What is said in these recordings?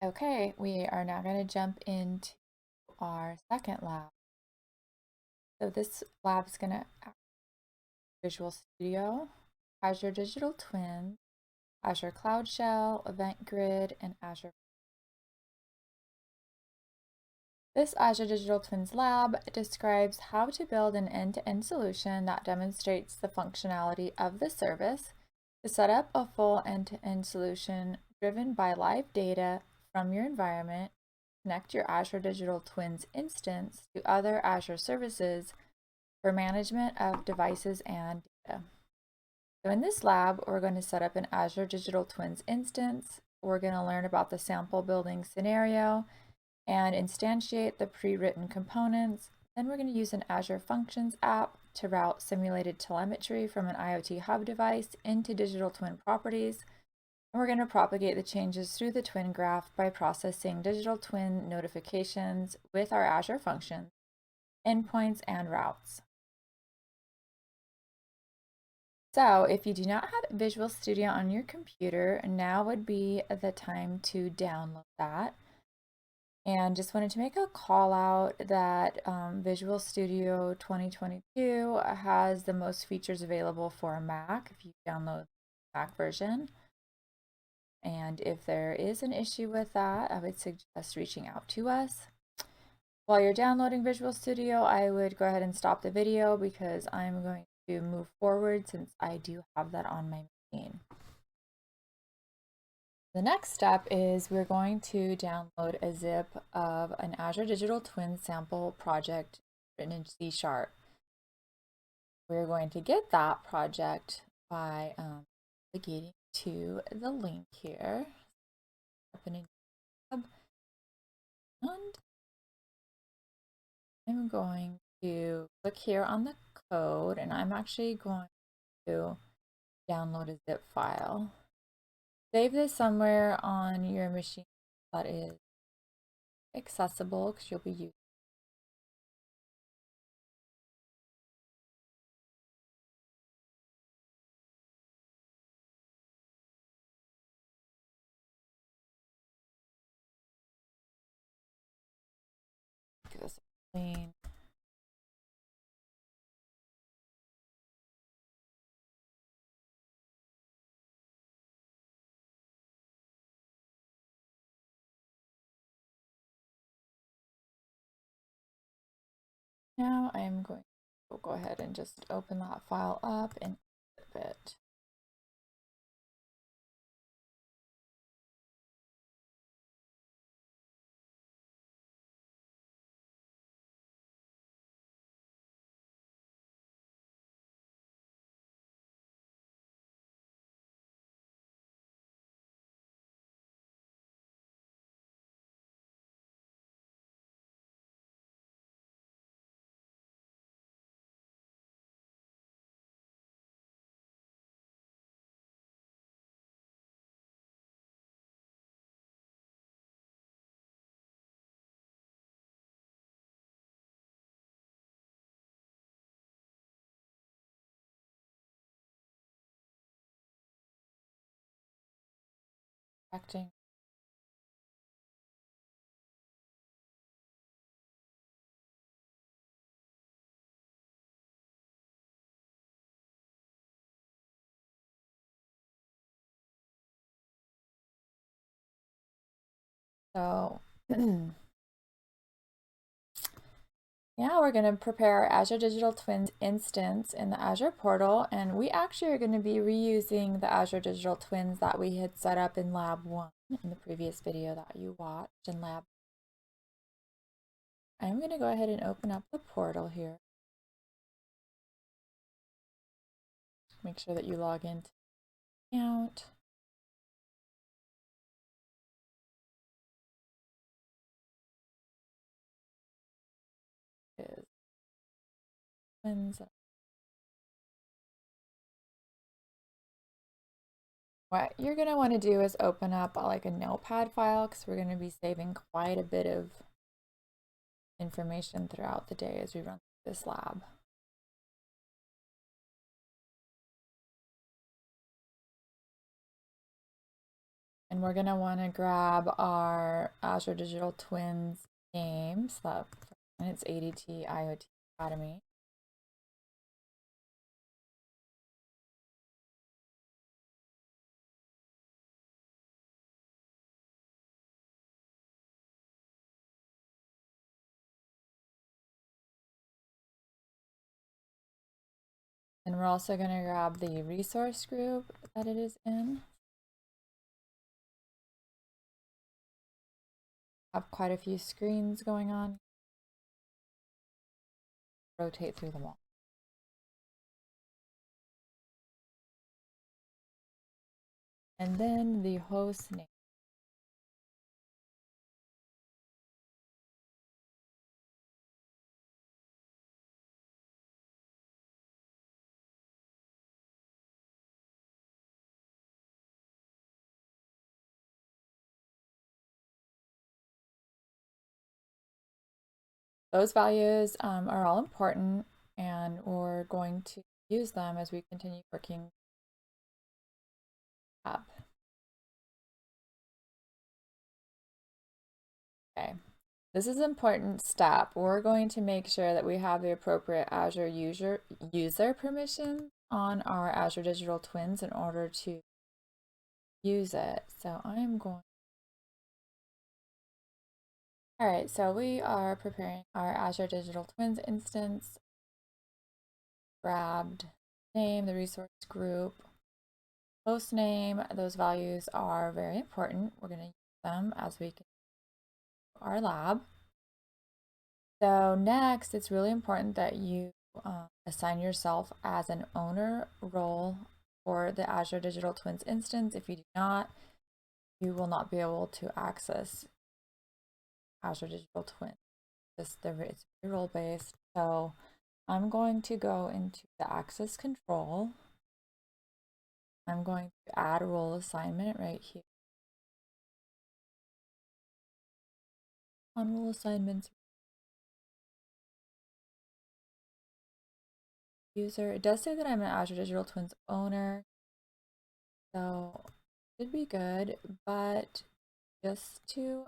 Okay, we are now going to jump into our second lab. So this lab is going to Visual Studio, Azure Digital Twins, Azure Cloud Shell, Event Grid, and Azure. This Azure Digital Twins lab describes how to build an end-to-end solution that demonstrates the functionality of the service to set up a full end-to-end solution driven by live data from your environment, connect your Azure Digital Twins instance to other Azure services for management of devices and data. So in this lab, we're going to set up an Azure Digital Twins instance. We're going to learn about the sample building scenario and instantiate the pre-written components. Then we're going to use an Azure Functions app to route simulated telemetry from an IoT Hub device into digital twin properties. And we're going to propagate the changes through the twin graph by processing digital twin notifications with our Azure Functions, endpoints, and routes. So if you do not have Visual Studio on your computer, now would be the time to download that. And just wanted to make a call out that Visual Studio 2022 has the most features available for a Mac if you download the Mac version. And if there is an issue with that, I would suggest reaching out to us. While you're downloading Visual Studio, I would go ahead and stop the video because I'm going to move forward since I do have that on my machine. The next step is we're going to download a zip of an Azure Digital Twins sample project written in C#. We're going to get that project by navigating to the link here, opening tab, and I'm going to click here on the code, and I'm actually going to download a zip file. Save this somewhere on your machine that is accessible because you'll be using. Give this a clean. Now I'm going to go ahead and just open that file up and zip it. Acting. So now we're going to prepare our Azure Digital Twins instance in the Azure portal, and we actually are going to be reusing the Azure Digital Twins that we had set up in Lab 1 in the previous video that you watched in Lab. I'm going to go ahead and open up the portal here. Make sure that you log into the account. Is Twins. What you're going to want to do is open up like a notepad file because we're going to be saving quite a bit of information throughout the day as we run this lab. And we're going to want to grab our Azure Digital Twins name. So it's ADT IoT Academy. And we're also going to grab the resource group that it is in. Have quite a few screens going on. Rotate through them all. And then the host name. Those values are all important, and we're going to use them as we continue working up. Okay, this is an important step. We're going to make sure that we have the appropriate Azure user permission on our Azure Digital Twins in order to use it. So I'm going. All right, so we are preparing our Azure Digital Twins instance. Grabbed name, the resource group, host name. Those values are very important. We're going to use them as we can our lab. So next, it's really important that you assign yourself as an owner role for the Azure Digital Twins instance. If you do not, you will not be able to access Azure Digital Twins. It's very role-based. So I'm going to go into the access control. I'm going to add a role assignment right here. On role assignments, user. It does say that I'm an Azure Digital Twins owner, so it should be good, but just to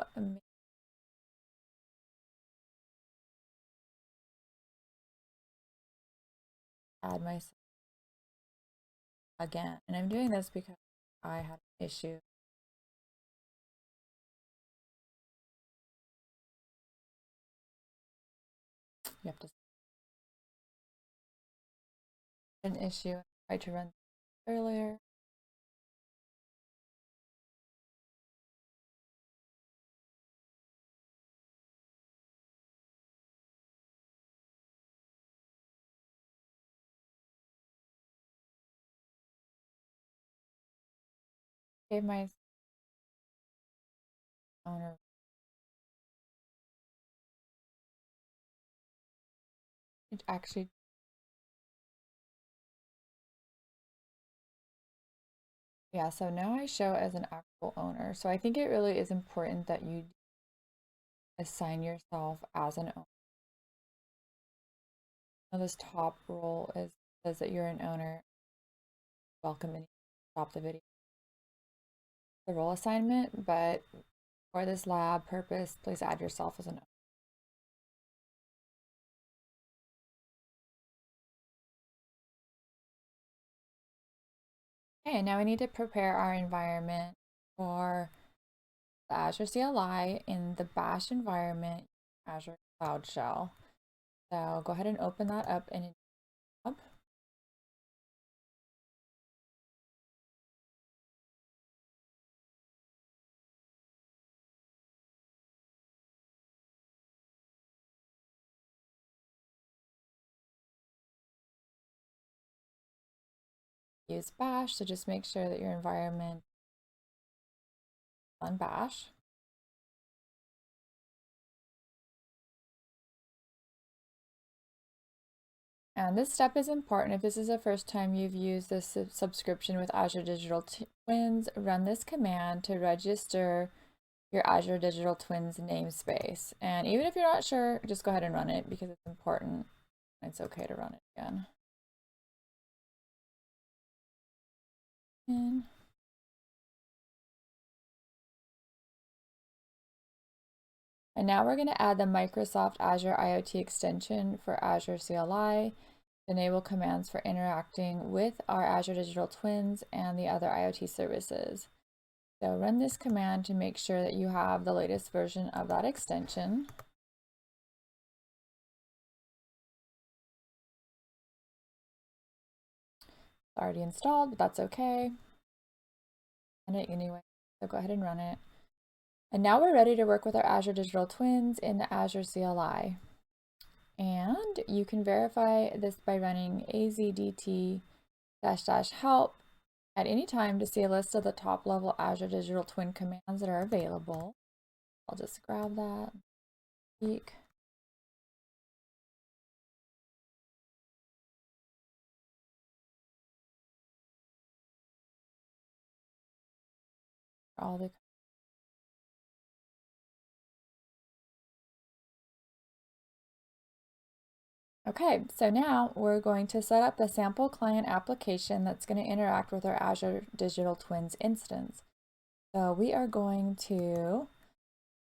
add myself again, and I'm doing this because I had an issue. You have to an issue. I tried to run earlier. Gave my owner it actually. Yeah, so now I show as an actual owner. So I think it really is important that you assign yourself as an owner. Now this top role says that you're an owner. Welcome and stop the video. The role assignment, but for this lab purpose, please add yourself as an owner. Okay, now we need to prepare our environment for the Azure CLI in the Bash environment, Azure Cloud Shell. So go ahead and open that up in a tab. Use Bash, so just make sure that your environment is on Bash. And this step is important. If this is the first time you've used this subscription with Azure Digital Twins, run this command to register your Azure Digital Twins namespace. And even if you're not sure, just go ahead and run it because it's important. It's okay to run it again. And now we're going to add the Microsoft Azure IoT extension for Azure CLI, enable commands for interacting with our Azure Digital Twins and the other IoT services. So run this command to make sure that you have the latest version of that extension. It's already installed, but that's okay. And it anyway, so go ahead and run it. And now we're ready to work with our Azure Digital Twins in the Azure CLI. And you can verify this by running azdt-help at any time to see a list of the top level Azure Digital Twin commands that are available. I'll just grab that. Peek. All the Okay, so now we're going to set up the sample client application that's going to interact with our Azure Digital Twins instance. So we are going to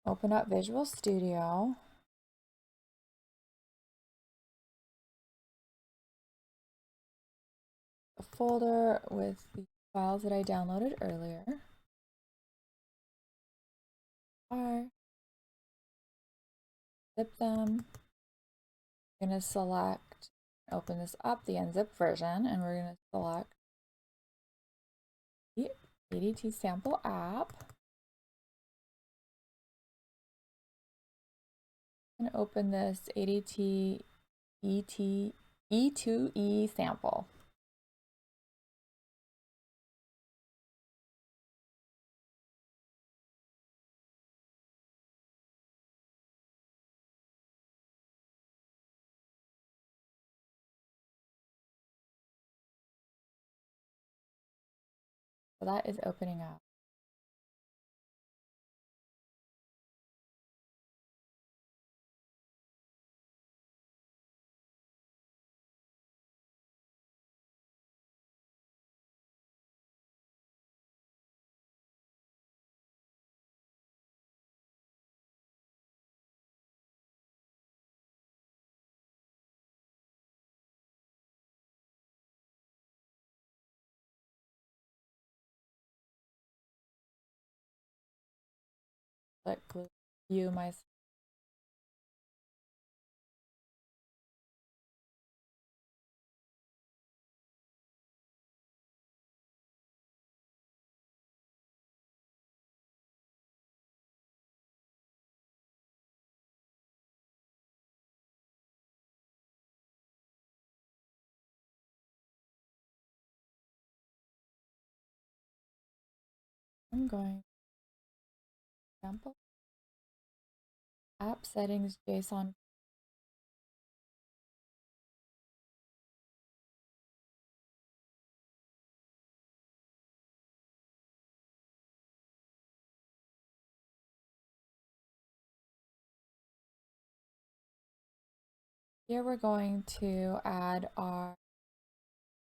open up Visual Studio. A folder with the files that I downloaded earlier. Zip them. I'm going to select, open this up, the unzipped version, and we're going to select the ADT sample app. I'm going to open this ADT E2E sample. So that is opening up. Click view my I'm going sample app settings JSON. Here we're going to add our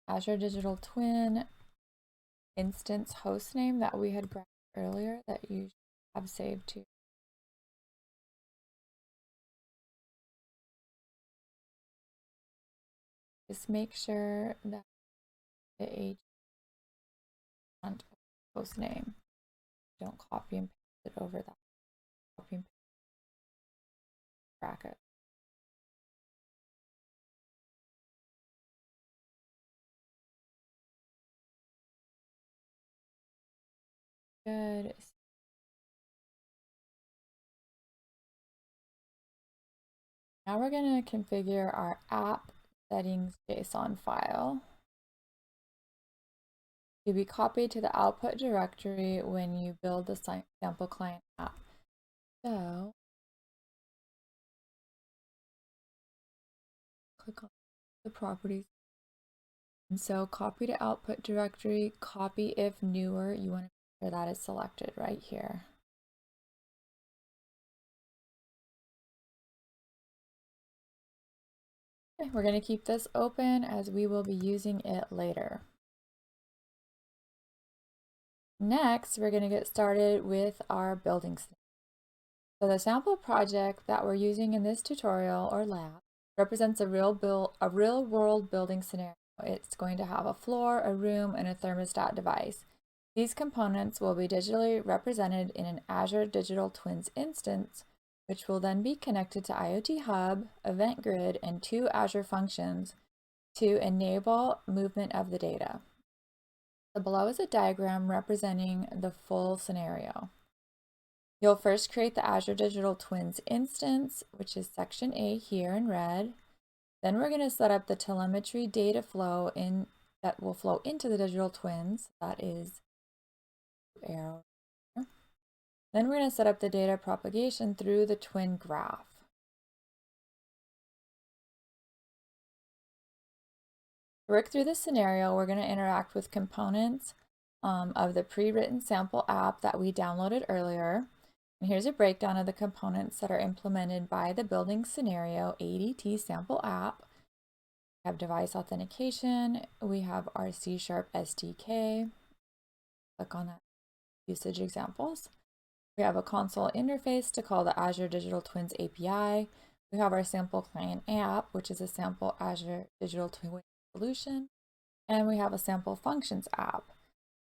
Azure Digital Twin instance host name that we had grabbed earlier that you have saved to. Just make sure that the agent host name. Don't copy and paste it over that. Copy and paste bracket. Good. Now we're going to configure our app settings JSON file to be copied to the output directory when you build the sample client app. So click on the properties. And so copy to output directory, copy if newer, you want to make sure that is selected right here. Okay, we're going to keep this open as we will be using it later. Next, we're going to get started with our building. So the sample project that we're using in this tutorial or lab represents a real world building scenario. It's going to have a floor, a room, and a thermostat device. These components will be digitally represented in an Azure Digital Twins instance, which will then be connected to IoT Hub, Event Grid, and 2 Azure Functions to enable movement of the data. So below is a diagram representing the full scenario. You'll first create the Azure Digital Twins instance, which is section A here in red. Then we're going to set up the telemetry data flow that will flow into the digital twins. That is arrow. Then we're going to set up the data propagation through the twin graph. To work through this scenario, we're going to interact with components of the pre-written sample app that we downloaded earlier. And here's a breakdown of the components that are implemented by the building scenario ADT sample app. We have device authentication. We have our C# SDK. Click on that usage examples. We have a console interface to call the Azure Digital Twins API. We have our sample client app, which is a sample Azure Digital Twins solution. And we have a sample functions app.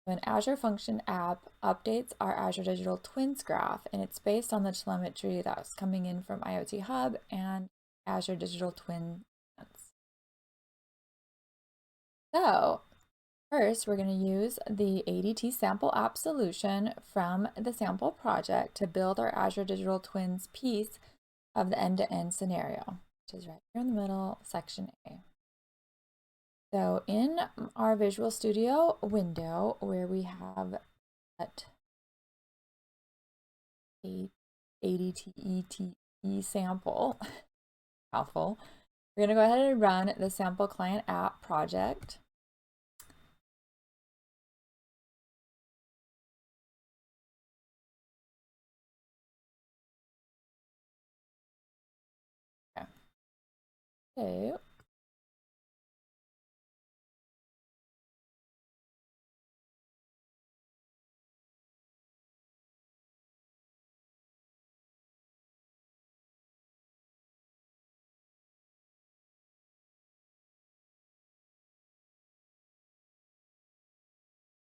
An Azure Function app updates our Azure Digital Twins graph, and it's based on the telemetry that's coming in from IoT Hub and Azure Digital Twins. So first, we're going to use the ADT sample app solution from the sample project to build our Azure Digital Twins piece of the end-to-end scenario, which is right here in the middle, section A. So in our Visual Studio window, where we have that ADT sample, mouthful, we're going to go ahead and run the sample client app project. Okay.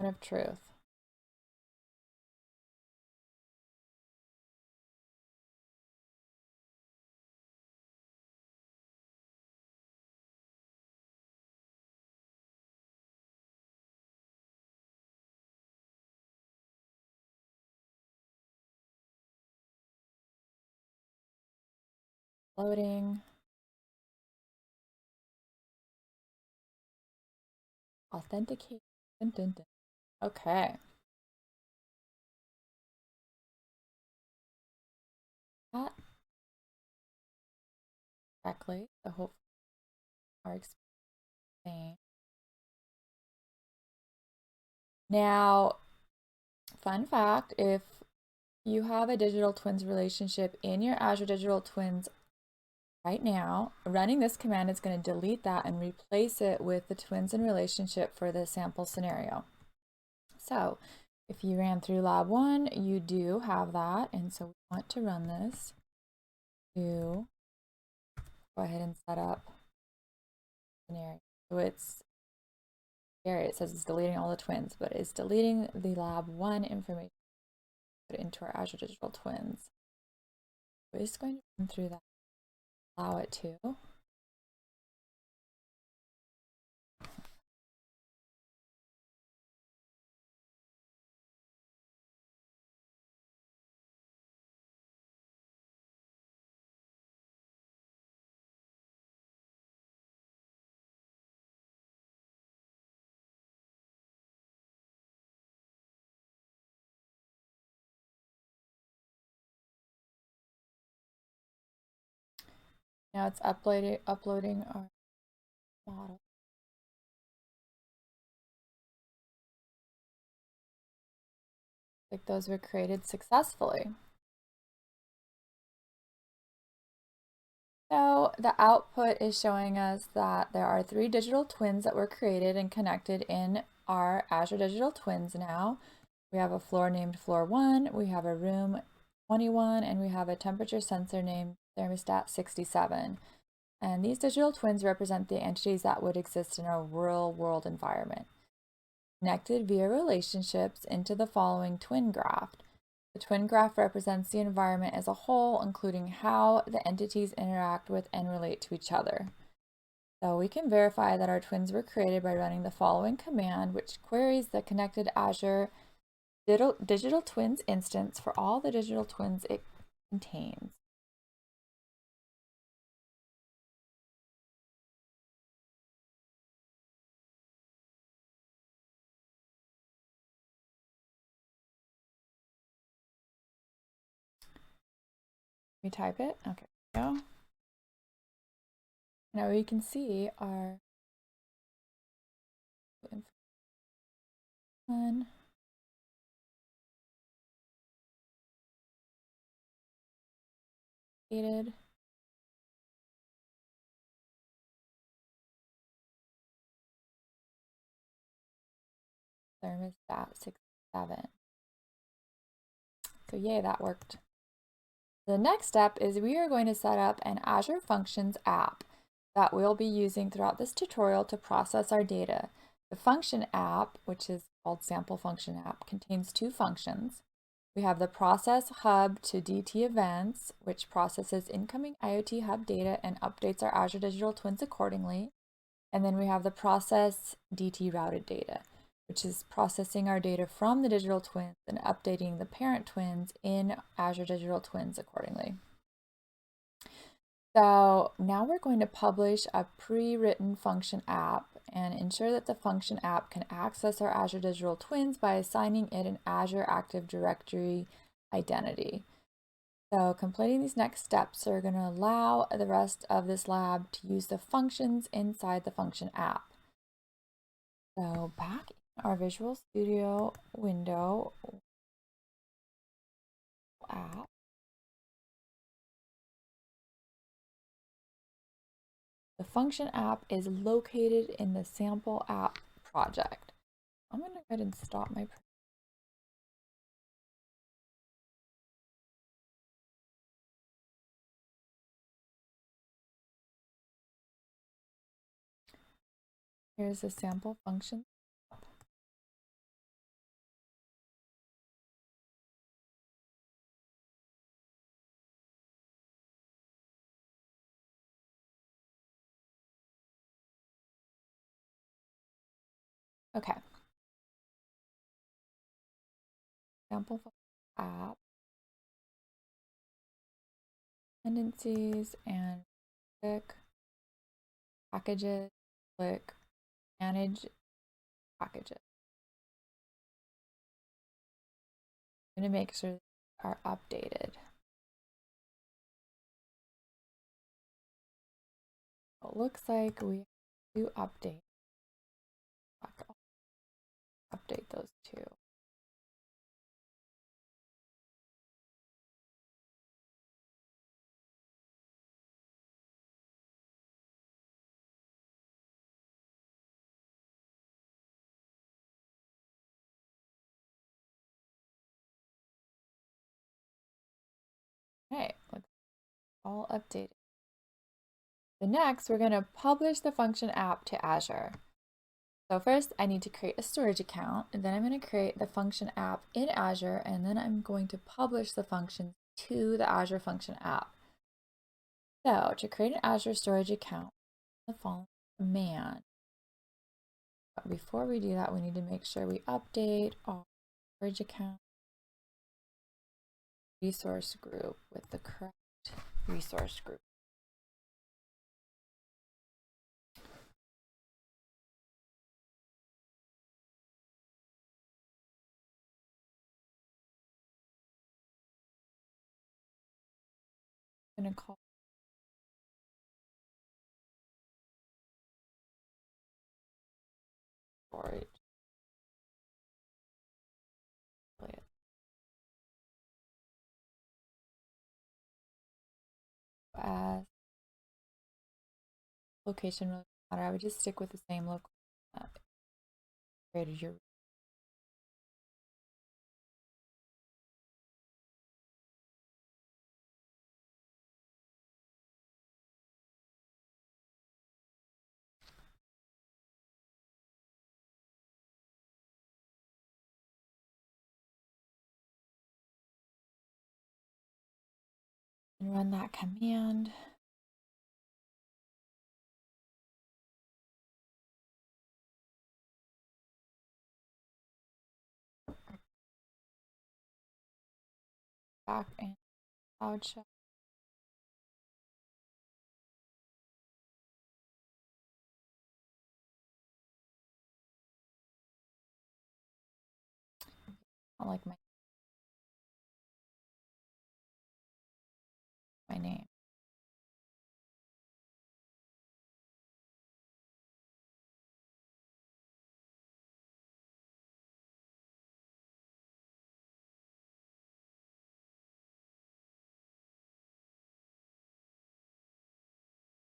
Of truth. Loading. Authenticate. Okay. That correctly. So hopefully our experience. Now, fun fact, if you have a digital twins relationship in your Azure Digital Twins right now, running this command is going to delete that and replace it with the twins in relationship for the sample scenario. So if you ran through lab 1, you do have that, and so we want to run this to go ahead and set up scenario. So it's there, it says it's deleting all the twins, but it's deleting the lab 1 information put into our Azure Digital Twins. We're just going to run through that, allow it to. Now it's uploading our model. Like those were created successfully. So the output is showing us that there are 3 digital twins that were created and connected in our Azure Digital Twins now. We have a floor named Floor 1, we have a room 21, and we have a temperature sensor named thermostat 67. And these digital twins represent the entities that would exist in our real world environment, connected via relationships into the following twin graph. The twin graph represents the environment as a whole, including how the entities interact with and relate to each other. So we can verify that our twins were created by running the following command, which queries the connected Azure Digital Twins instance for all the digital twins it contains. We type it. Okay, there we go. Now we can see our one. Thermostat 67. So yay, that worked. The next step is we are going to set up an Azure Functions app that we'll be using throughout this tutorial to process our data. The function app, which is called sample function app, contains two functions. We have the process hub to DT events, which processes incoming IoT Hub data and updates our Azure Digital Twins accordingly. And then we have the process DT routed data, which is processing our data from the digital twins and updating the parent twins in Azure Digital Twins accordingly. So now we're going to publish a pre-written function app and ensure that the function app can access our Azure Digital Twins by assigning it an Azure Active Directory identity. So completing these next steps are going to allow the rest of this lab to use the functions inside the function app. So back in our Visual Studio window app, the function app is located in the sample app project. I'm going to go ahead and stop my Here's the sample function. Okay. Sample app, dependencies, and click packages, click manage packages. I'm going to make sure they are updated. It looks like we do update. Update those two. Okay, looks all updated. So next, we're going to publish the function app to Azure. So first, I need to create a storage account, and then I'm going to create the function app in Azure, and then I'm going to publish the functions to the Azure function app. So to create an Azure storage account, the following command. But before we do that, we need to make sure we update our storage account resource group with the correct resource group. I'm going to call storage as location really matter. I would just stick with the same location that created your and run that command. Back in Cloud Shell. I like my name.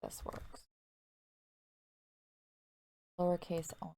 This works. Lowercase only.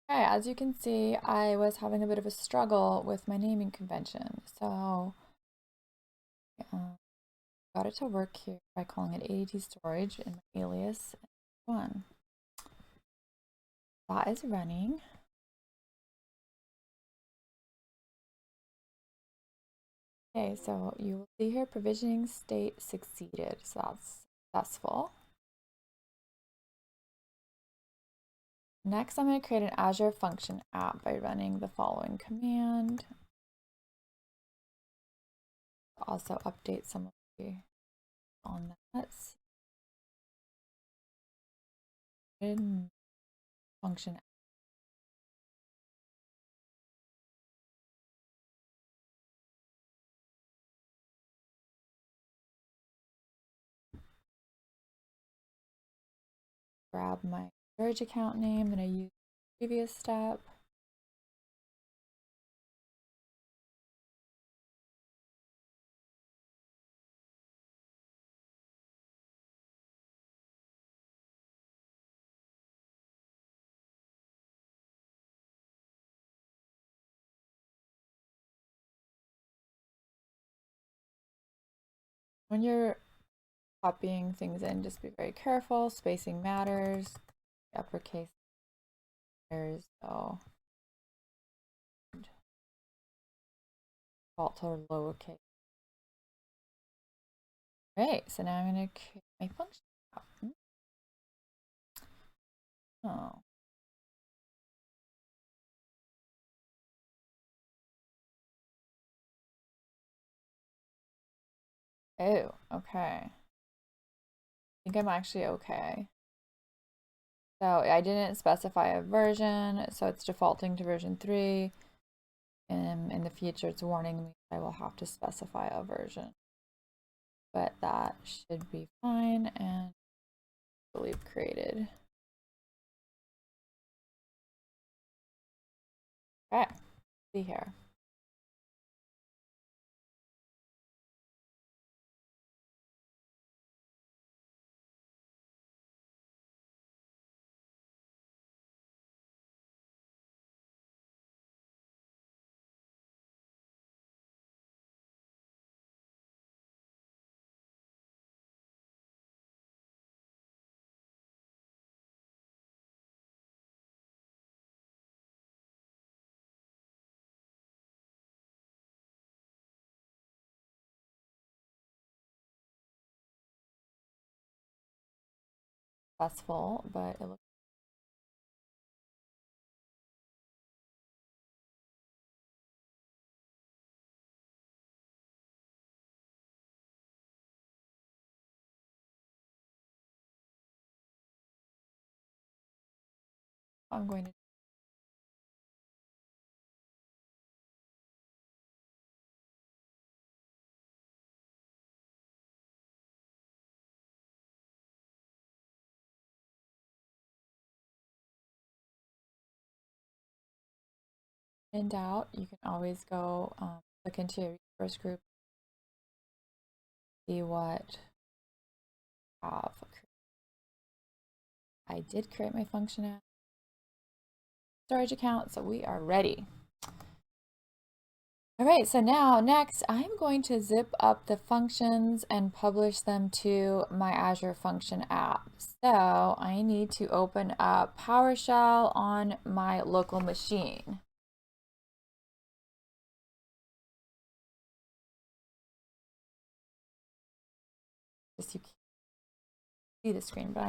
Okay, as you can see, I was having a bit of a struggle with my naming convention. So got it to work here by calling it ADT storage and my alias one. That is running. Okay, so you will see here provisioning state succeeded. So that's successful. Next, I'm going to create an Azure Function app by running the following command. Also update some of the on that. Function. Grab my storage account name that I used in the previous step. When you're copying things in, just be very careful. Spacing matters. Uppercase matters. So default to lowercase. Great. So now I'm going to create my function app. Oh. Oh, okay. I think I'm actually okay. So I didn't specify a version, so it's defaulting to version 3. And in the future, it's warning me I will have to specify a version. But that should be fine, and I believe created. Okay, see here. Successful, but it looks I'm going to in doubt, you can always go look into your resource group, see what I have. I did create my function storage account, so we are ready. All right, so now next I'm going to zip up the functions and publish them to my Azure Function app. So I need to open up PowerShell on my local machine. Just you can't see the screen, but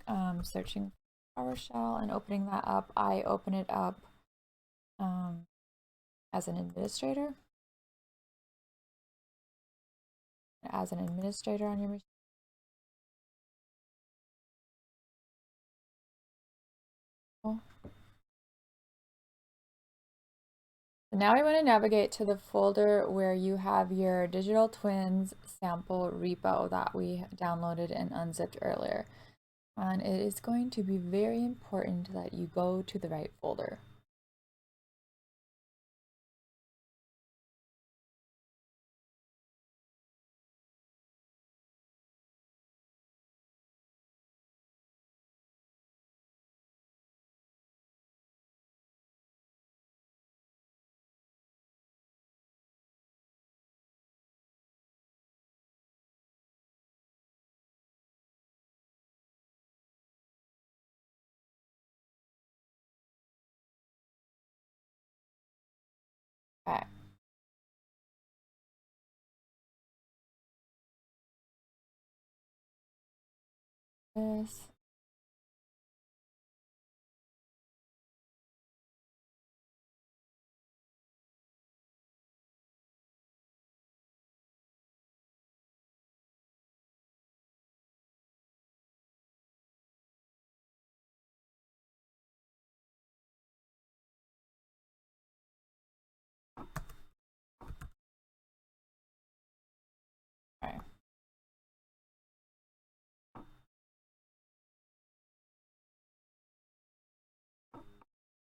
I'm searching PowerShell and opening that up. I open it up as an administrator. As an administrator on your machine. So now we want to navigate to the folder where you have your Digital Twins sample repo that we downloaded and unzipped earlier. And it is going to be very important that you go to the right folder. Okay. This. Okay.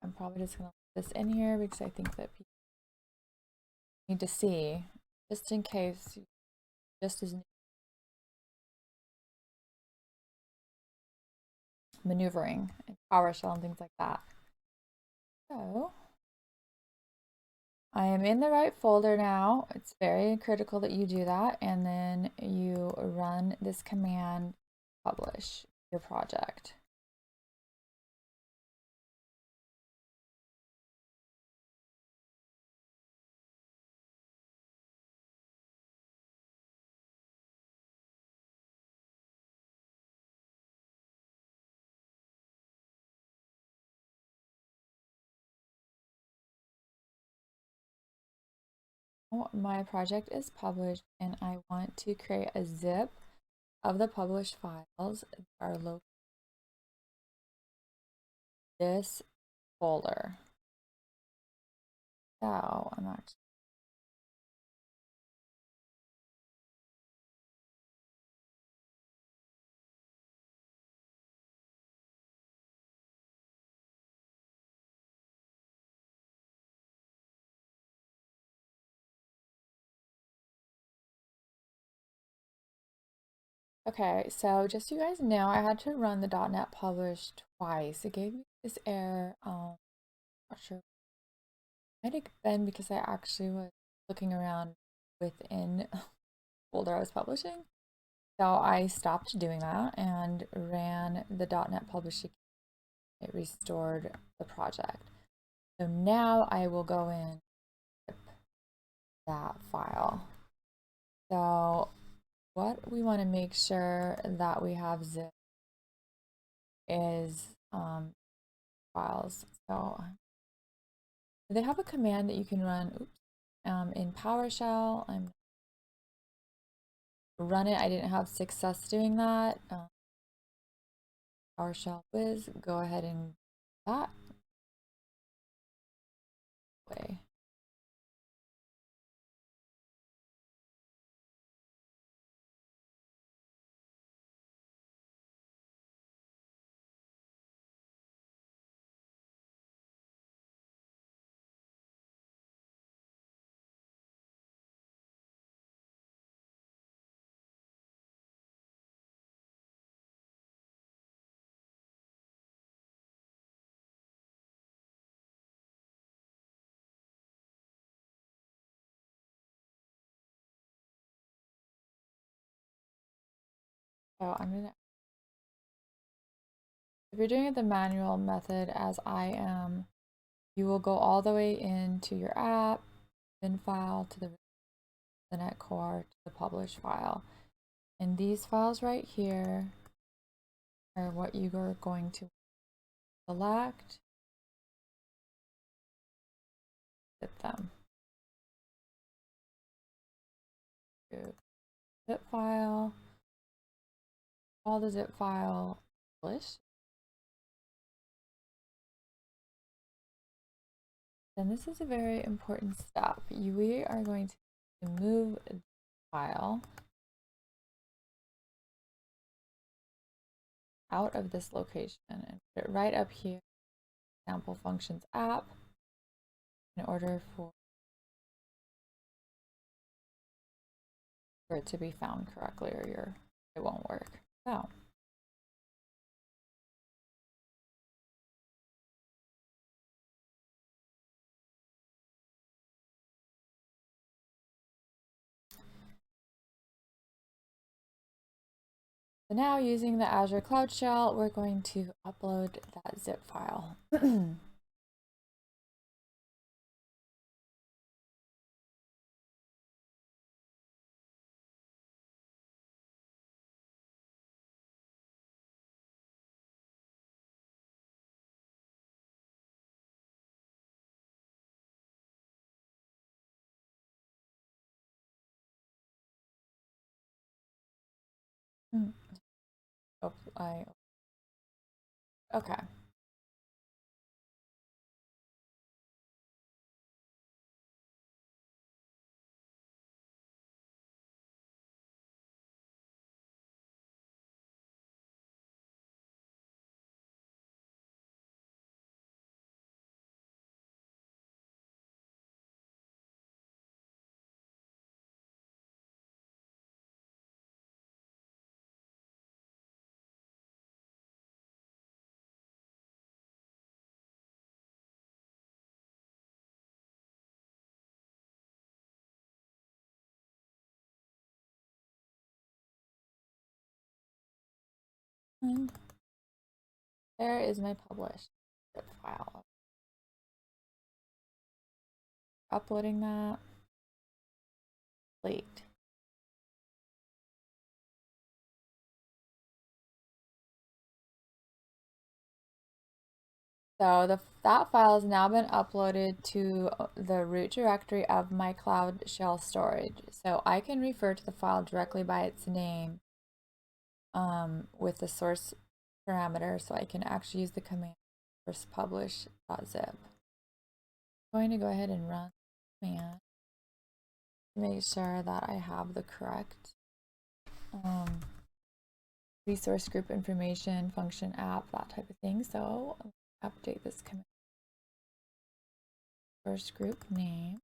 I'm probably just going to put this in here because I think that people need to see, just in case, just as maneuvering and PowerShell and things like that. So I am in the right folder now. It's very critical that you do that, and then you run this command, publish your project. My project is published, and I want to create a zip of the published files that are located in this folder. So I'm actually okay. So just so you guys know, I had to run the .NET publish twice. It gave me this error. Not sure. Might have been because I actually was looking around within the folder I was publishing. So I stopped doing that and ran the .NET publish. It restored the project. So now I will go in that file. So what we want to make sure that we have zip is files. So they have a command that you can run in PowerShell. I'm run it. I didn't have success doing that. PowerShell whiz, go ahead and do that. way. So if you're doing it the manual method as I am, you will go all the way into your app, bin file, to the net core, to the publish file. And these files right here are what you are going to select, zip them. Zip file, all the zip file, publish. Then this is a very important step. We are going to move the file out of this location and put it right up here, example functions app, in order for it to be found correctly, or it won't work. So now using the Azure Cloud Shell, we're going to upload that zip file. Okay. And there is my published zip file. Uploading that. Complete. So that file has now been uploaded to the root directory of my Cloud Shell storage. So I can refer to the file directly by its name with the source parameter. So I can actually use the command first publish.zip. I'm going to go ahead and run the command to make sure that I have the correct resource group information, function app, that type of thing. So I'll update this command. First group name.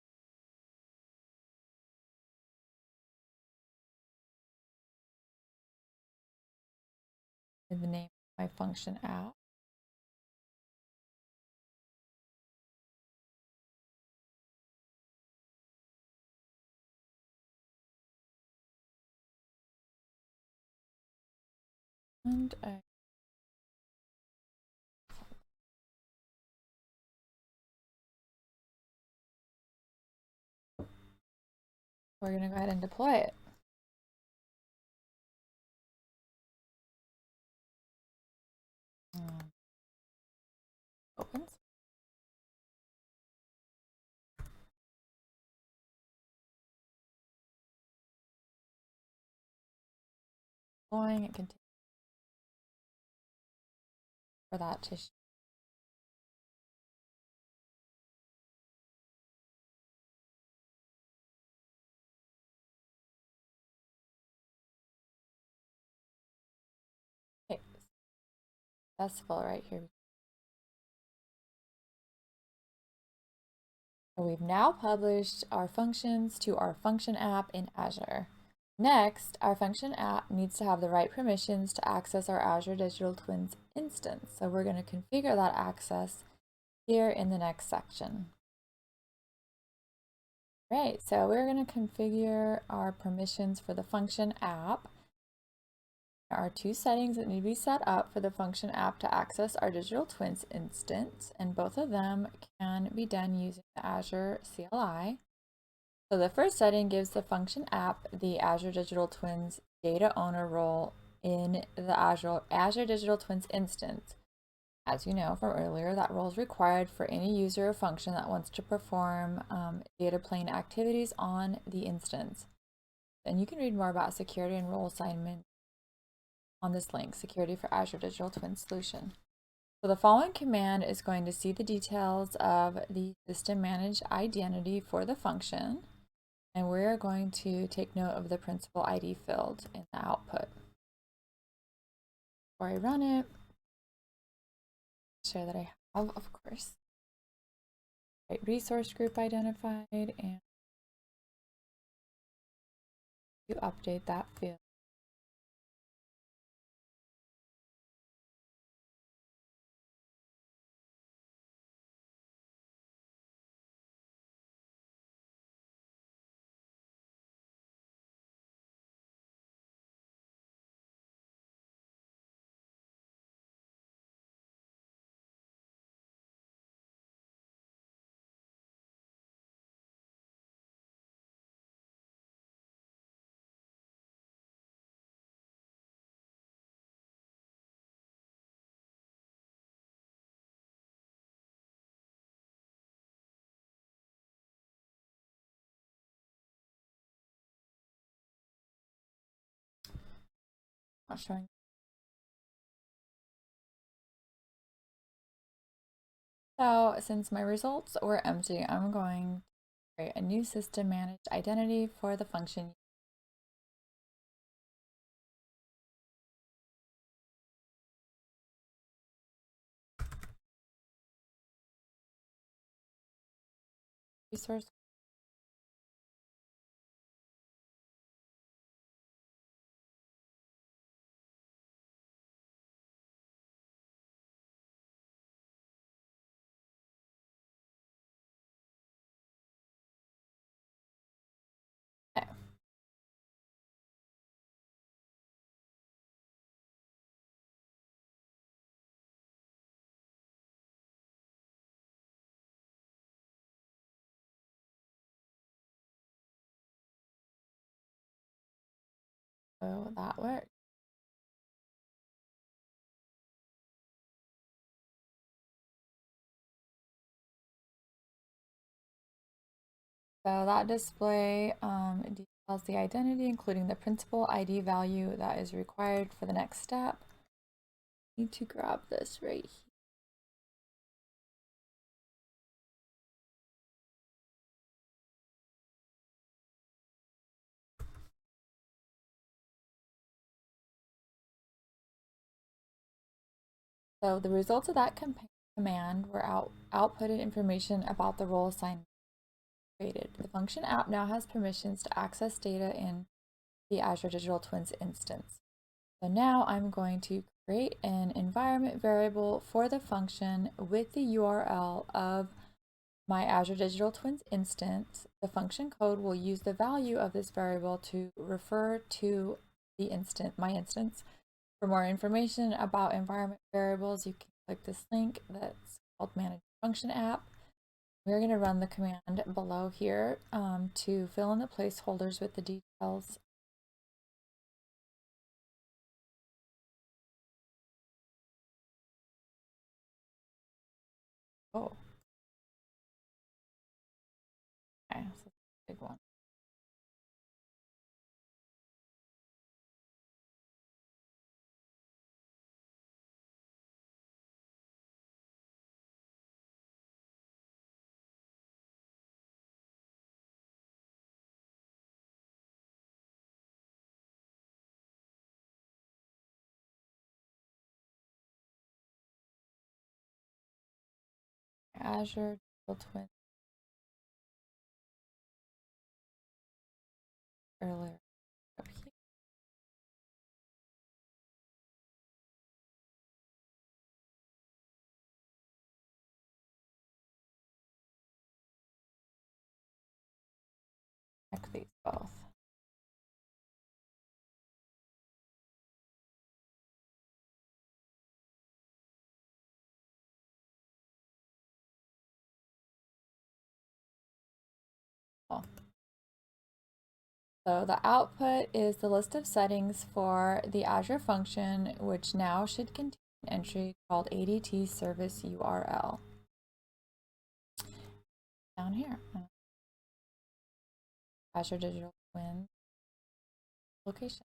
And the name of my function app. And we're going to go ahead and deploy it. Opens. Deploying, it continues for that to successful right here. So we've now published our functions to our function app in Azure. Next, our function app needs to have the right permissions to access our Azure Digital Twins instance. So we're going to configure that access here in the next section. Right, so we're going to configure our permissions for the function app. There are two settings that need to be set up for the function app to access our Digital Twins instance, and both of them can be done using the Azure CLI. So the first setting gives the function app the Azure Digital Twins data owner role in the Azure Digital Twins instance. As you know from earlier, that role is required for any user or function that wants to perform data plane activities on the instance. And you can read more about security and role assignment on this link, Security for Azure Digital Twins Solution. So the following command is going to see the details of the system managed identity for the function, and we're going to take note of the principal ID field in the output. Before I run it, show that I have, of course, right resource group identified, and you update that field. Not showing. So since my results were empty, I'm going to create a new system managed identity for the function. Resource. Okay. So that worked. So that display details the identity, including the principal ID value that is required for the next step. I need to grab this right here. So the results of that command were outputted information about the role assignment created. The function app now has permissions to access data in the Azure Digital Twins instance. So now I'm going to create an environment variable for the function with the URL of my Azure Digital Twins instance. The function code will use the value of this variable to refer to the my instance. For more information about environment variables, you can click this link that's called Manage Function App. We're going to run the command below here to fill in the placeholders with the details. Oh, okay, so that's a big one. Azure Digital Twins earlier up here. Check these both. So the output is the list of settings for the Azure function, which now should contain an entry called ADT service URL. Down here, Azure Digital Twins location.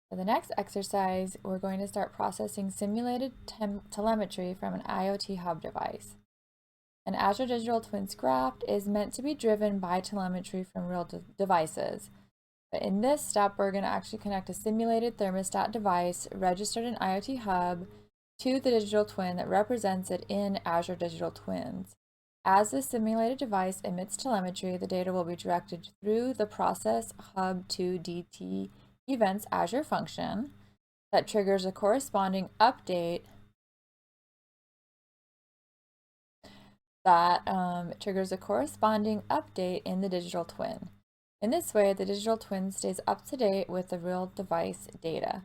For the next exercise, we're going to start processing simulated telemetry from an IoT Hub device. An Azure Digital Twins graph is meant to be driven by telemetry from real devices. But in this step, we're going to actually connect a simulated thermostat device registered in IoT Hub to the digital twin that represents it in Azure Digital Twins. As the simulated device emits telemetry, the data will be directed through the process hub to DT events Azure function that triggers a corresponding update in the digital twin. In this way, the digital twin stays up to date with the real device data.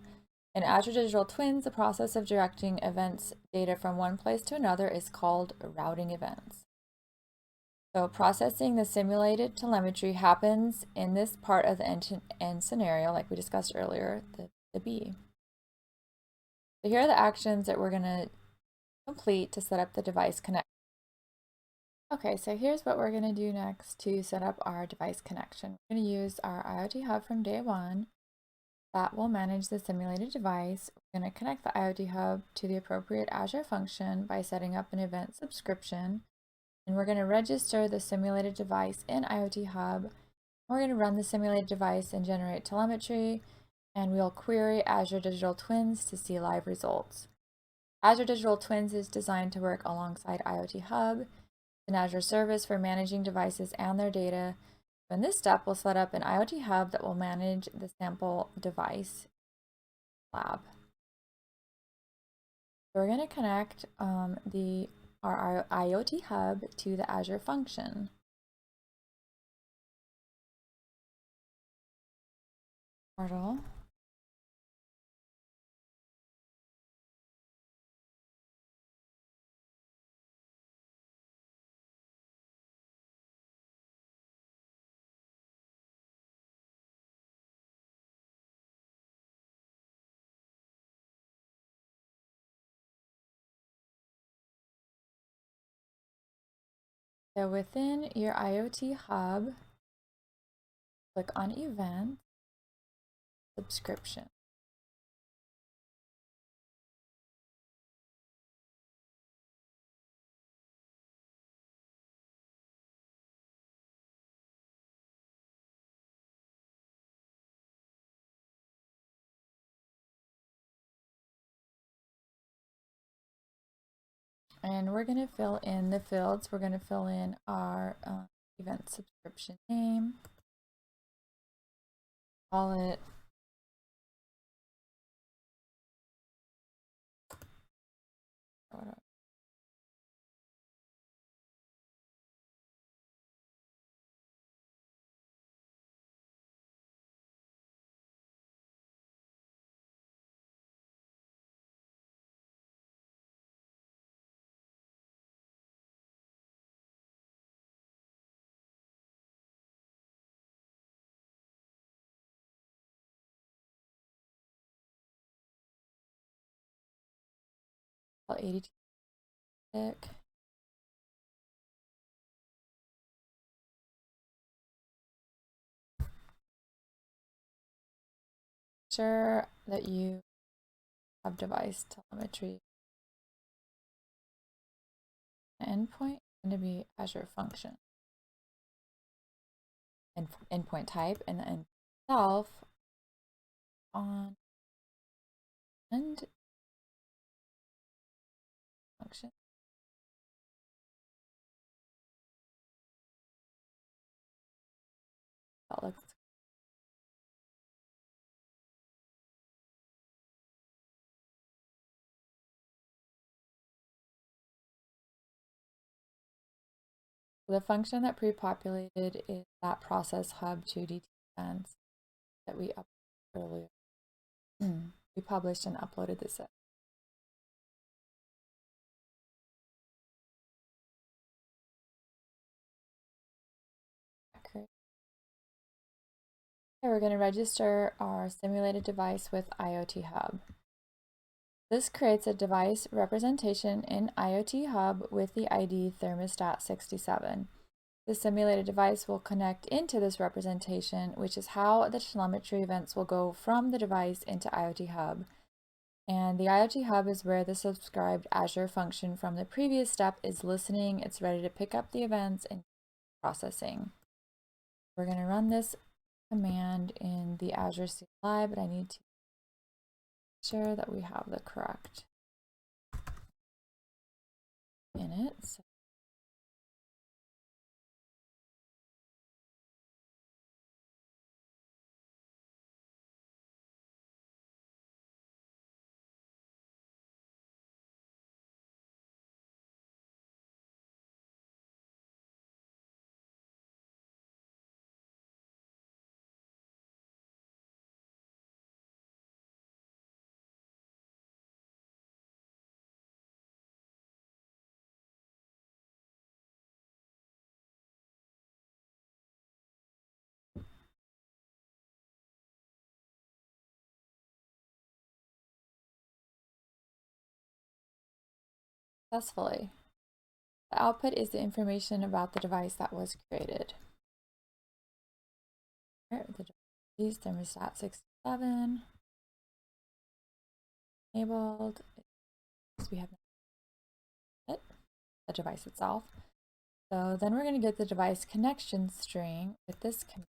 In Azure Digital Twins, the process of directing events data from one place to another is called routing events. So processing the simulated telemetry happens in this part of the end-to-end scenario, like we discussed earlier, the B. So here are the actions that we're going to complete to set up the device connection. Okay, so here's what we're going to do next to set up our device connection. We're going to use our IoT Hub from day one that will manage the simulated device. We're going to connect the IoT Hub to the appropriate Azure function by setting up an event subscription. And we're going to register the simulated device in IoT Hub. We're going to run the simulated device and generate telemetry, and we'll query Azure Digital Twins to see live results. Azure Digital Twins is designed to work alongside IoT Hub, an Azure service for managing devices and their data. In this step, we'll set up an IoT Hub that will manage the sample device lab. So we're going to connect our IoT Hub to the Azure function. Portal. So within your IoT Hub, click on Events, Subscription. And we're going to fill in the fields. We're going to fill in our event subscription name. Call it ADT tick. Sure that you have device telemetry. Endpoint is going to be Azure Function. And endpoint type, and the endpoint itself on end function. that looks. The function that pre-populated is that process hub 2D events that we uploaded earlier. We published and uploaded this. Okay, we're going to register our simulated device with IoT Hub. This creates a device representation in IoT Hub with the ID thermostat67. The simulated device will connect into this representation, which is how the telemetry events will go from the device into IoT Hub. And the IoT Hub is where the subscribed Azure function from the previous step is listening. It's ready to pick up the events and processing. We're going to run this command in the Azure CLI, but I need to make sure that we have the correct in it. So successfully. The output is the information about the device that was created. Here, the device thermostat 67 enabled. We have it, the device itself. So then we're going to get the device connection string with this command.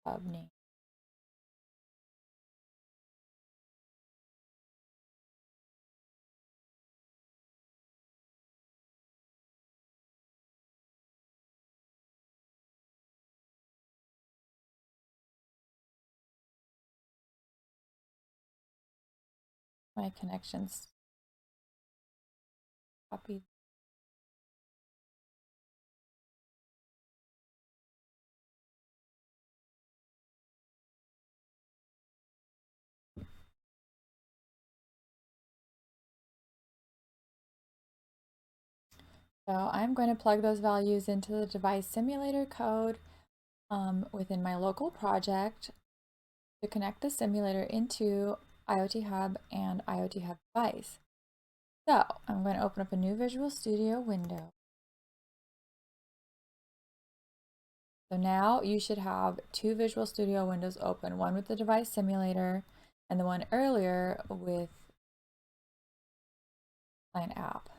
Hub name. My connections. Copy. So I'm going to plug those values into the device simulator code within my local project to connect the simulator into IoT Hub and IoT Hub device. So I'm going to open up a new Visual Studio window. So now you should have two Visual Studio windows open, one with the device simulator and the one earlier with client app.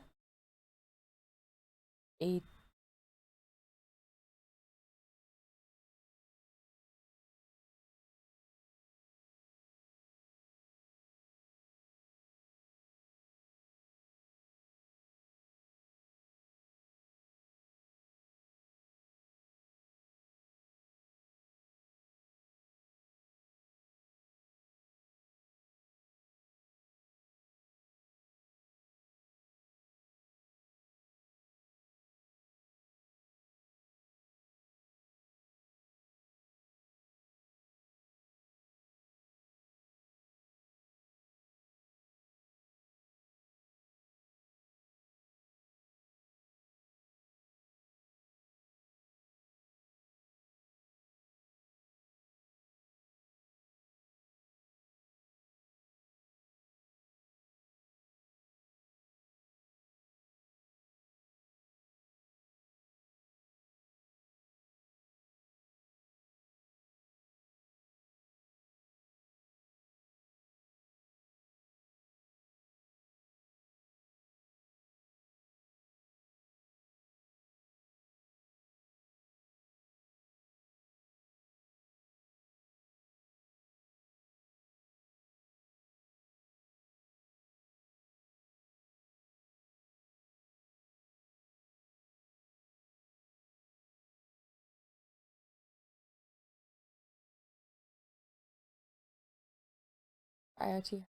IoT.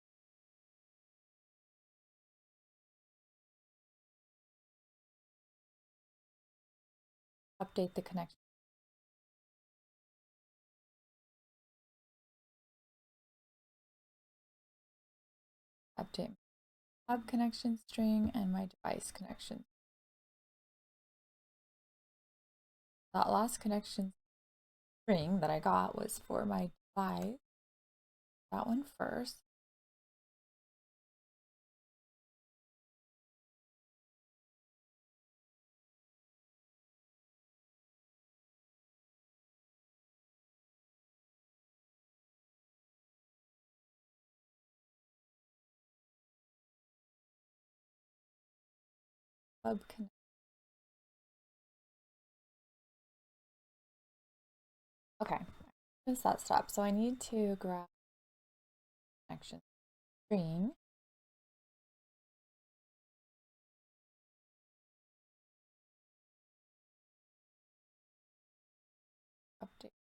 Update the connection. Update my hub connection string and my device connection. That last connection string that I got was for my device. That one first. Hub connect. Okay, missed that step. So I need to grab connection string. Update.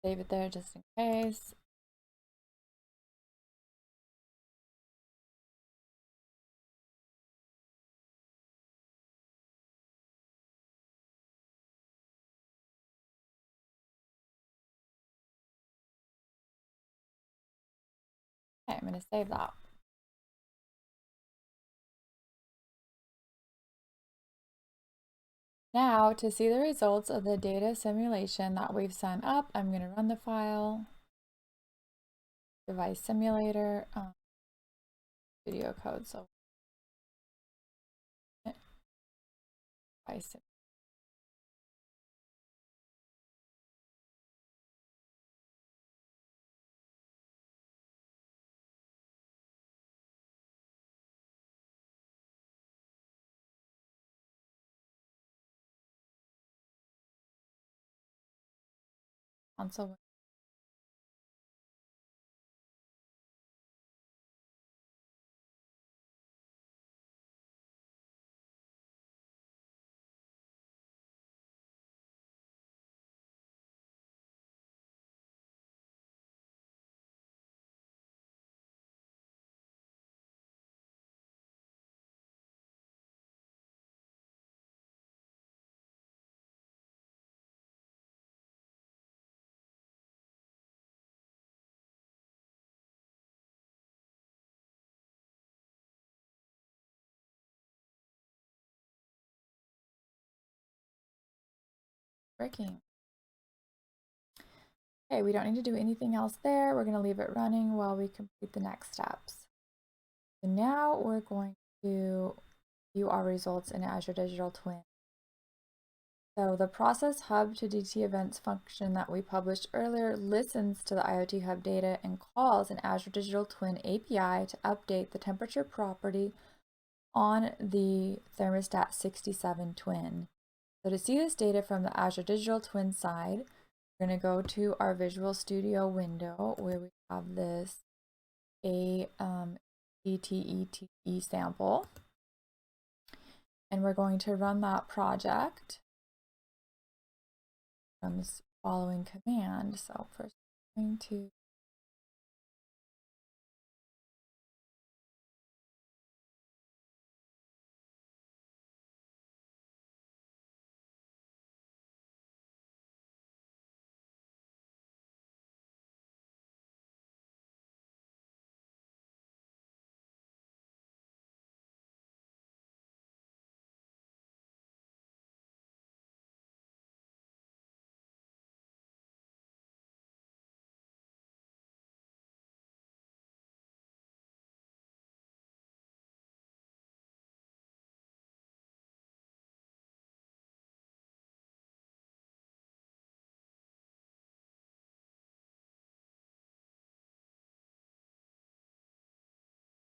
Save it there just in case. Okay, I'm going to save that. Now, to see the results of the data simulation that we've sent up, I'm going to run the file, device simulator, video code. So, device console. Working. Okay, we don't need to do anything else there. We're going to leave it running while we complete the next steps. So now we're going to view our results in Azure Digital Twin. So the process hub to DT events function that we published earlier listens to the IoT Hub data and calls an Azure Digital Twin API to update the temperature property on the thermostat 67 twin. So to see this data from the Azure Digital Twin side, we're going to go to our Visual Studio window where we have this ETETE sample. And we're going to run that project. Run this following command. So first I'm going to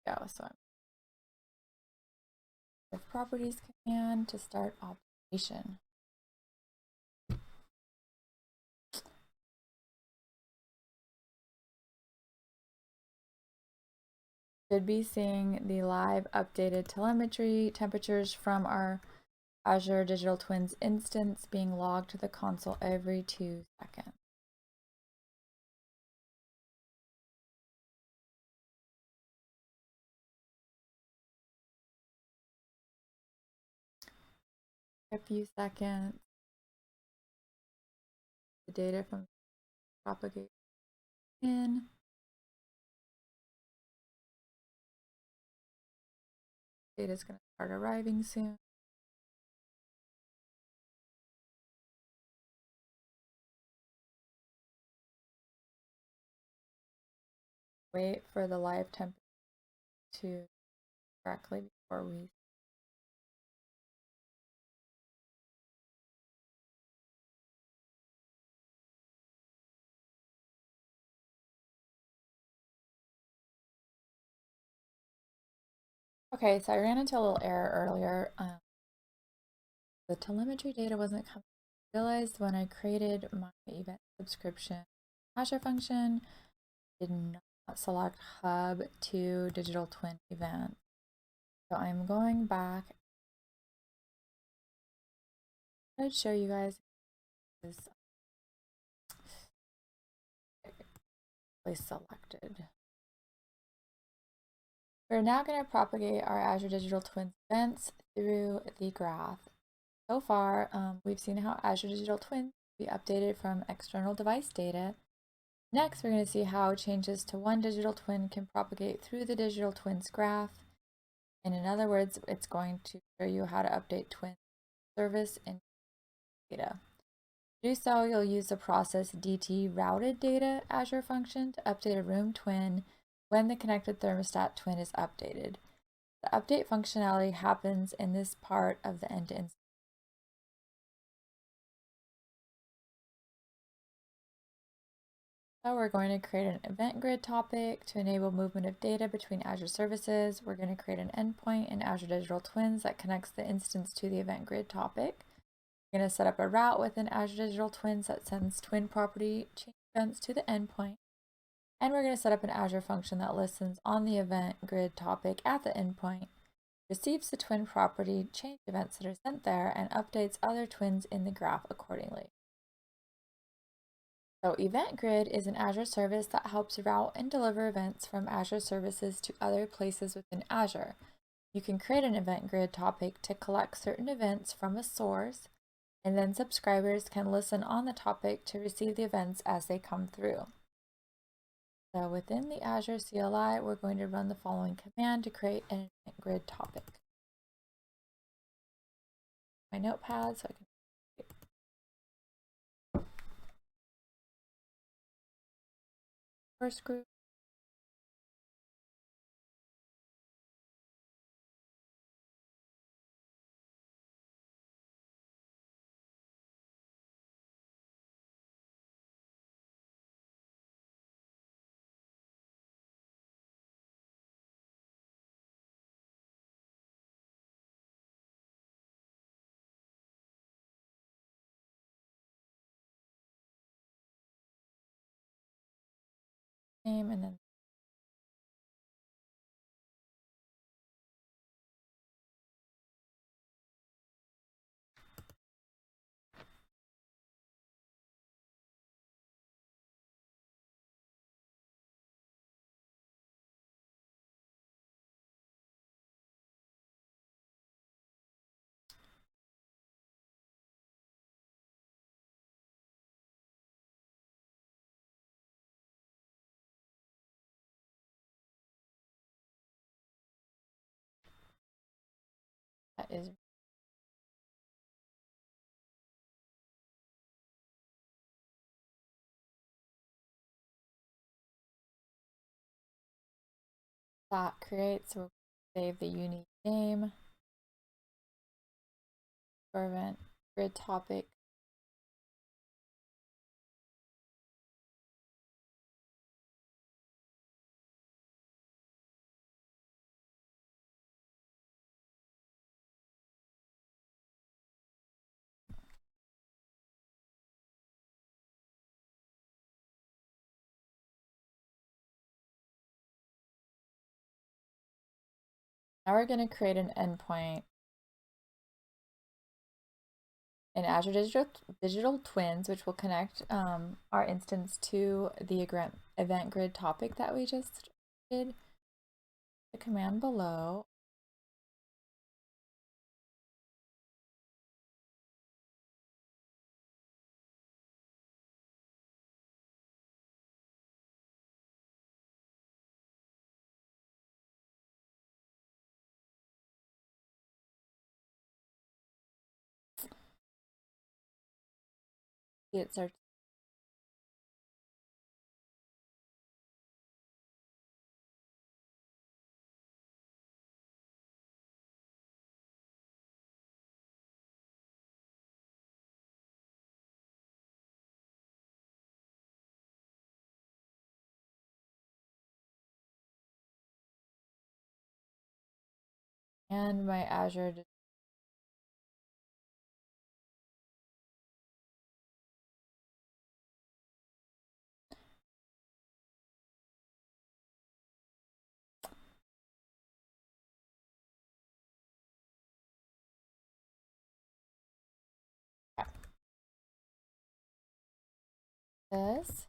go. So I'm with properties command to start optimization. Should be seeing the live updated telemetry temperatures from our Azure Digital Twins instance being logged to the console every 2 seconds. A few seconds. The data from propagate in. Data is going to start arriving soon. Wait for the live temperature to correctly before we. Okay, so I ran into a little error earlier. The telemetry data wasn't coming. I realized when I created my event subscription Azure function, I did not select Hub to Digital Twin event. So I'm going back. I'd show you guys this place selected. We're now going to propagate our Azure Digital Twins events through the graph. So far, we've seen how Azure Digital Twins can be updated from external device data. Next, we're going to see how changes to one digital twin can propagate through the digital twins graph. And in other words, it's going to show you how to update twin service and data. To do so, you'll use the process DT routed data Azure function to update a room twin when the connected thermostat twin is updated. The update functionality happens in this part of the end-to-end. So we're going to create an event grid topic to enable movement of data between Azure services. We're going to create an endpoint in Azure Digital Twins that connects the instance to the event grid topic. We're going to set up a route within Azure Digital Twins that sends twin property change events to the endpoint. And we're going to set up an Azure function that listens on the event grid topic at the endpoint, receives the twin property change events that are sent there, and updates other twins in the graph accordingly. So Event Grid is an Azure service that helps route and deliver events from Azure services to other places within Azure. You can create an event grid topic to collect certain events from a source, and then subscribers can listen on the topic to receive the events as they come through. So within the Azure CLI, we're going to run the following command to create an event grid topic. My notepad so I can first group. Name and then that is that creates. We'll save the unique name for event grid topic. Now we're going to create an endpoint in Azure Digital Twins, which will connect our instance to the event grid topic that we just did. The command below. It starts. And my Azure. This.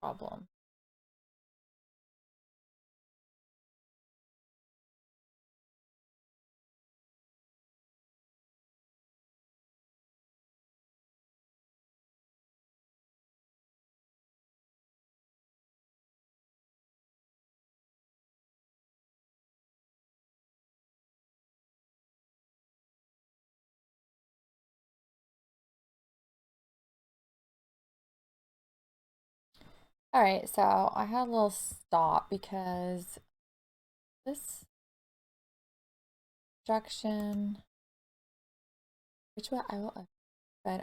Problem. All right, so I had a little stop because this instruction, which what I will, but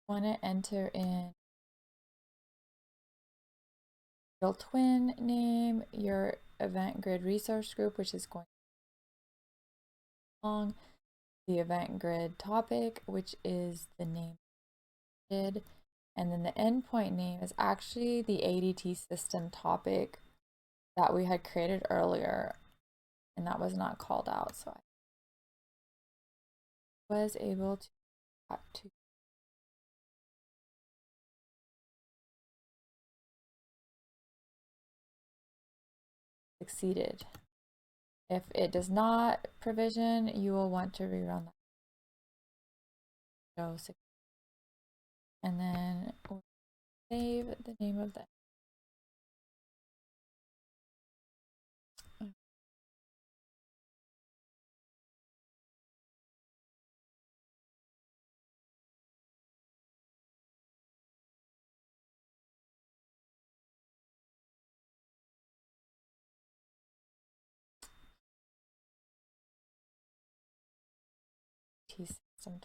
want to enter in your twin name, your event grid resource group, which is going along the event grid topic, which is the name did, and then the endpoint name is actually the ADT system topic that we had created earlier, and that was not called out, so I was able to succeeded. If it does not provision, you will want to rerun that. And then we'll save the name of the T system.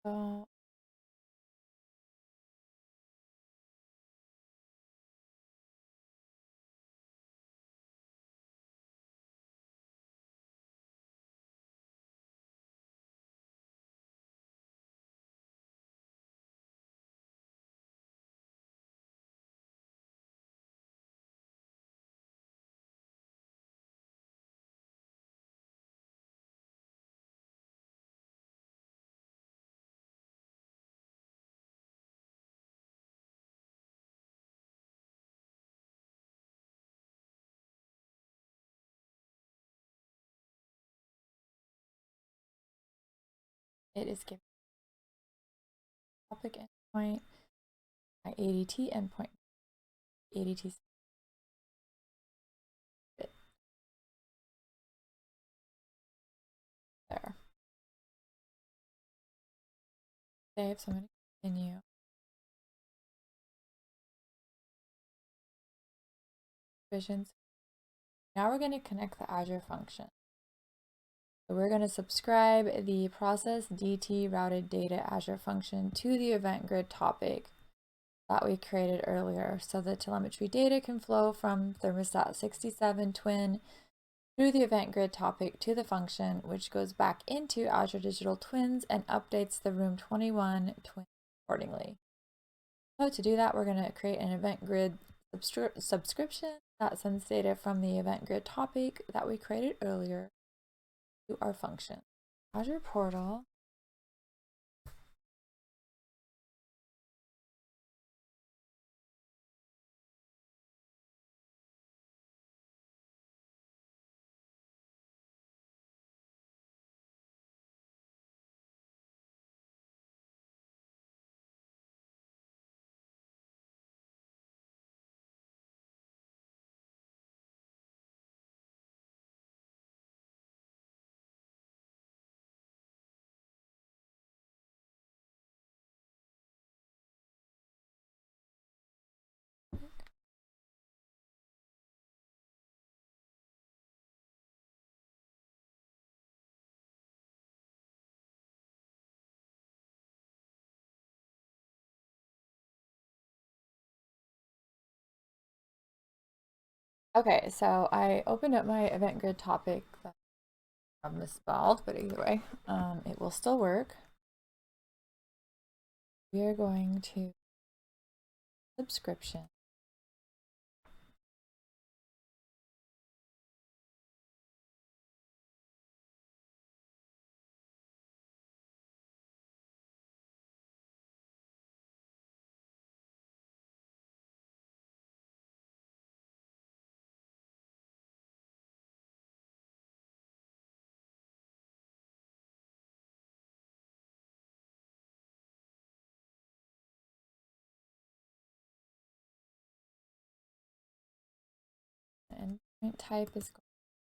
So it is giving topic endpoint, my ADT endpoint, ADT there. Save, so I'm going to continue. Visions. Now we're going to connect the Azure function. So we're going to subscribe the process DT routed data Azure function to the event grid topic that we created earlier. So the telemetry data can flow from thermostat 67 twin through the event grid topic to the function, which goes back into Azure Digital Twins and updates the room 21 twin accordingly. So to do that, we're going to create an event grid subscription that sends data from the event grid topic that we created earlier to our function. Azure portal. Okay, so I opened up my event grid topic that I misspelled, but either way, it will still work. We are going to subscription. Endpoint type is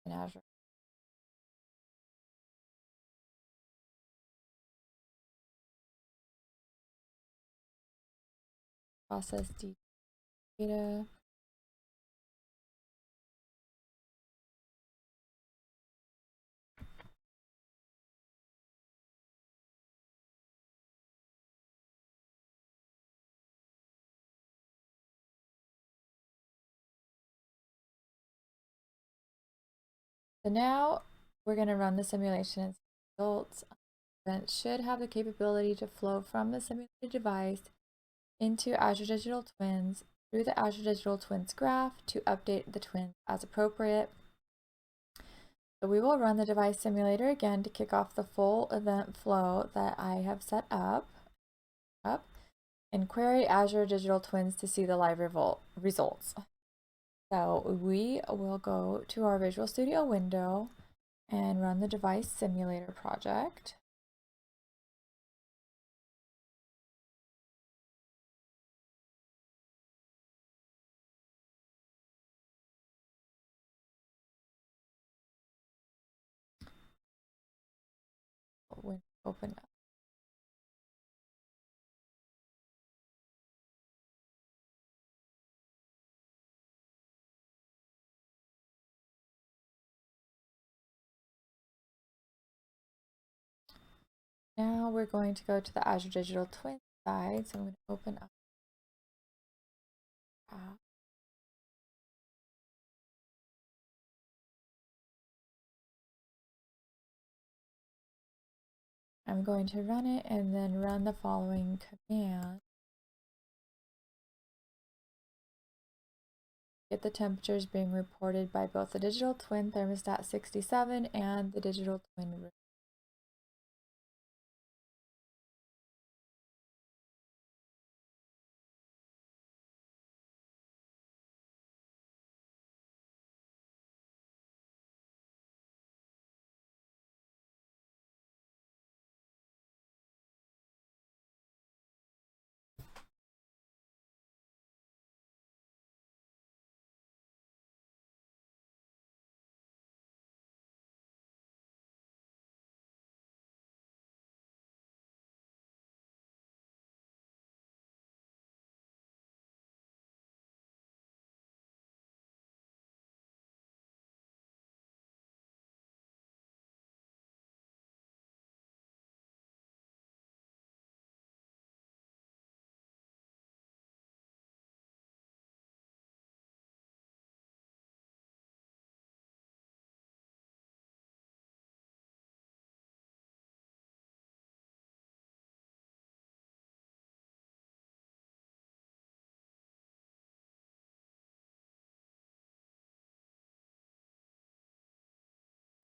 in Azure. Process data. So now we're going to run the simulation results. Event should have the capability to flow from the simulated device into Azure Digital Twins through the Azure Digital Twins graph to update the twins as appropriate. So we will run the device simulator again to kick off the full event flow that I have set up and query Azure Digital Twins to see the live results. So we will go to our Visual Studio window and run the device simulator project. Open up. Now we're going to go to the Azure Digital Twins side. So I'm going to open up app. I'm going to run it and then run the following command. Get the temperatures being reported by both the digital twin thermostat 67 and the digital twin room.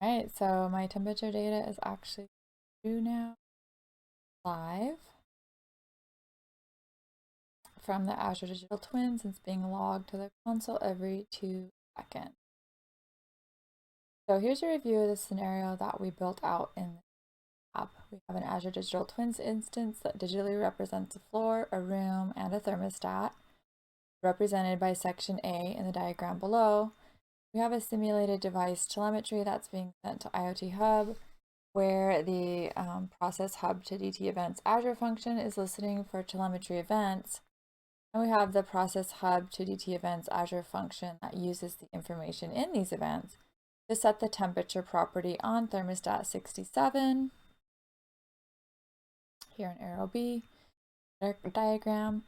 All right, so my temperature data is actually due now live from the Azure Digital Twins. It's being logged to the console every 2 seconds. So here's a review of the scenario that we built out in the app. We have an Azure Digital Twins instance that digitally represents a floor, a room, and a thermostat, represented by section A in the diagram below. We have a simulated device telemetry that's being sent to IoT Hub, where the process hub to DT events Azure function is listening for telemetry events. And we have the process hub to DT events Azure function that uses the information in these events to set the temperature property on thermostat 67. Here in arrow B diagram.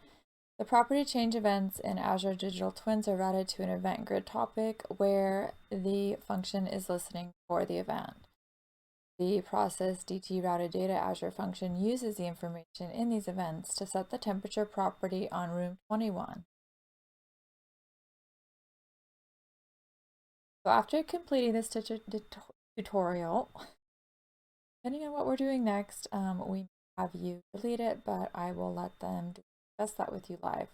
The property change events in Azure Digital Twins are routed to an event grid topic where the function is listening for the event. The process DT routed data Azure function uses the information in these events to set the temperature property on room 21. So after completing this tutorial, depending on what we're doing next, we have you delete it, but I will let them discuss that with you live.